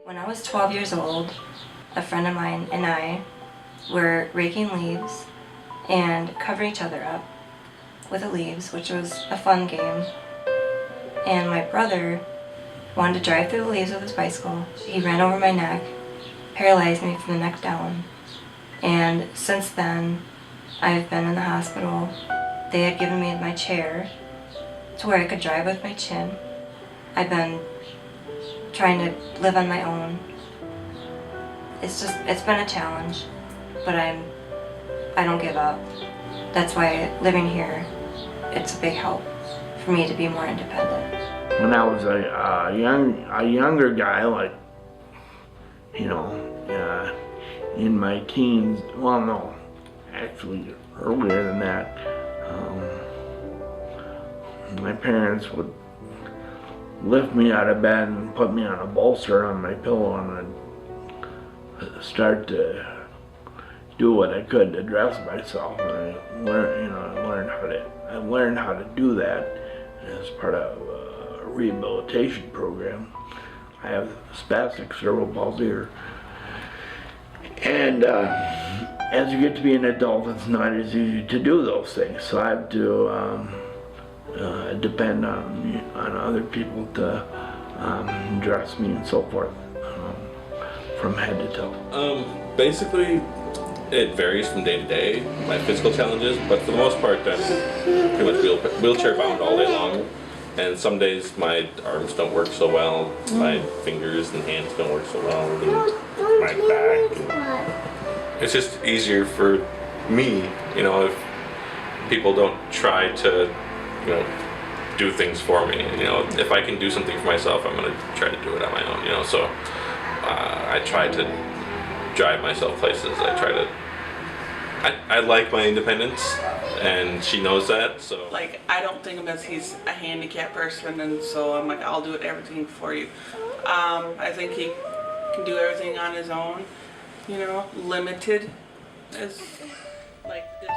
When I was 12 years old, a friend of mine and I were raking leaves and covering each other up with the leaves, which was a fun game. And my brother wanted to drive through the leaves with his bicycle. He ran over my neck, paralyzed me from the neck down. And since then, I've been in the hospital. They had given me my chair to where I could drive with my chin. I've been trying to live on my own. It's been a challenge, but I don't give up. That's why living here, it's a big help for me to be more independent. When I was a younger guy, like, you know, in my teens, well, no, actually earlier than that, my parents would lift me out of bed and put me on a bolster on my pillow, and I'd start to do what I could to dress myself. And I learned how to do that as part of a rehabilitation program. I have spastic cerebral palsy, and as you get to be an adult, it's not as easy to do those things. So I have to depend on other people to dress me and so forth, from head to toe. Basically, it varies from day to day, my physical challenges, but for the most part, I'm pretty much wheelchair bound all day long. And some days my arms don't work so well, my fingers and hands don't work so well, and my back. And it's just easier for me, you know, if people don't try to, you know, do things for me. You know, if I can do something for myself, I'm gonna try to do it on my own. You know, so I try to drive myself places. I like my independence, and she knows that. So like, I don't think of him as he's a handicapped person, and so I'm like, I'll do everything for you. I think he can do everything on his own. You know, limited as like this.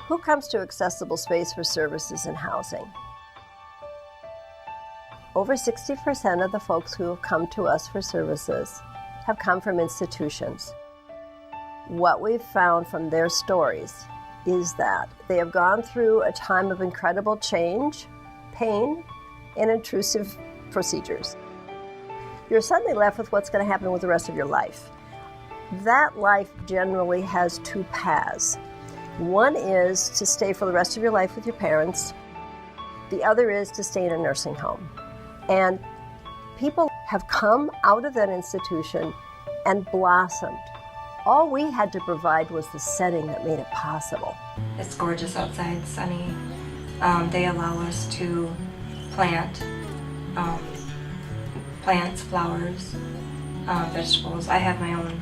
Who comes to Accessible Space for services and housing? Over 60% of the folks who have come to us for services have come from institutions. What we've found from their stories is that they have gone through a time of incredible change, pain, and intrusive procedures. You're suddenly left with what's going to happen with the rest of your life. That life generally has two paths. One is to stay for the rest of your life with your parents. The other is to stay in a nursing home. And people have come out of that institution and blossomed. All we had to provide was the setting that made it possible. It's gorgeous outside, sunny. They allow us to plant plants, flowers, vegetables. I have my own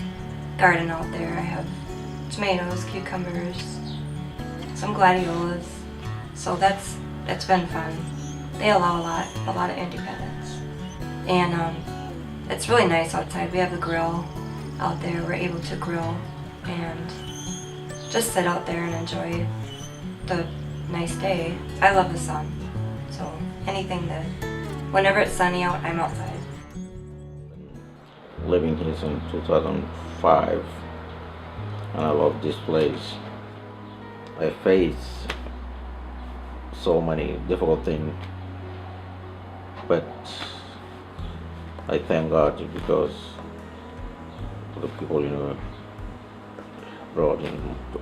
garden out there. I have tomatoes, cucumbers, some gladiolas. So it's been fun. They allow a lot of independence. And it's really nice outside. We have the grill out there. We're able to grill and just sit out there and enjoy the nice day. I love the sun, so whenever it's sunny out, I'm outside. Living here since 2005, and I love this place. I face so many difficult things, but I thank God because the people, you know, brought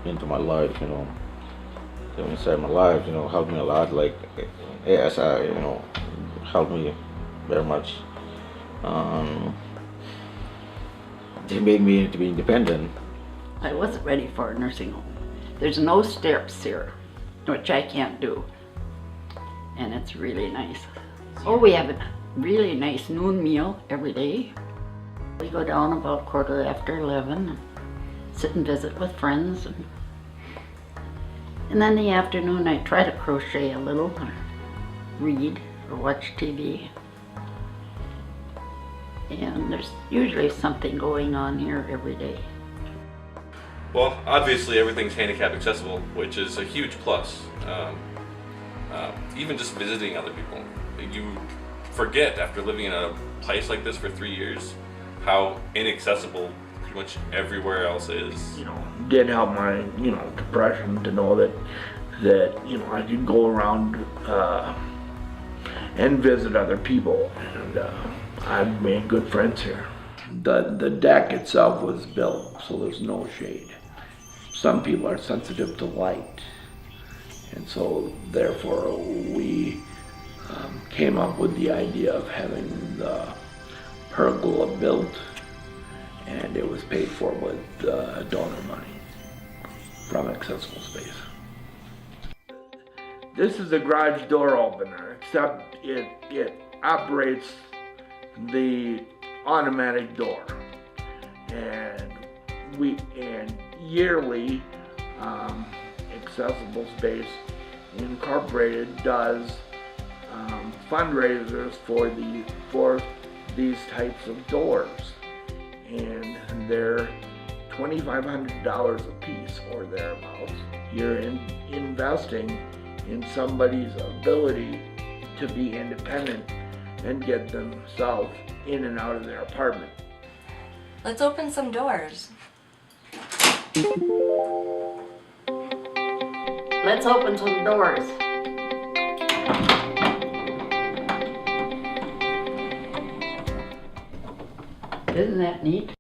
into my life, you know, inside my life, you know, helped me a lot. Like ASI, you know, helped me very much. They made me to be independent. I wasn't ready for a nursing home. There's no steps here, which I can't do, and it's really nice. Oh, we have a really nice noon meal every day. We go down about 11:15 and sit and visit with friends. And then in the afternoon I try to crochet a little, or read, or watch TV. And there's usually something going on here every day. Well, obviously everything's handicap accessible, which is a huge plus. Even just visiting other people, you forget after living in a place like this for 3 years how inaccessible pretty much everywhere else is. You know, did help my, you know, depression to know that you know, I could go around and visit other people, and I've made good friends here. The deck itself was built so there's no shade. Some people are sensitive to light, and so therefore we came up with the idea of having the pergola built, and it was paid for with donor money from Accessible Space. This is a garage door opener, except it operates the automatic door, and yearly Accessible Space Incorporated does fundraisers for these types of doors, and they're $2,500 a piece or thereabouts. You're investing in somebody's ability to be independent and get themselves in and out of their apartment. Let's open some doors. Let's open some doors. Isn't that neat?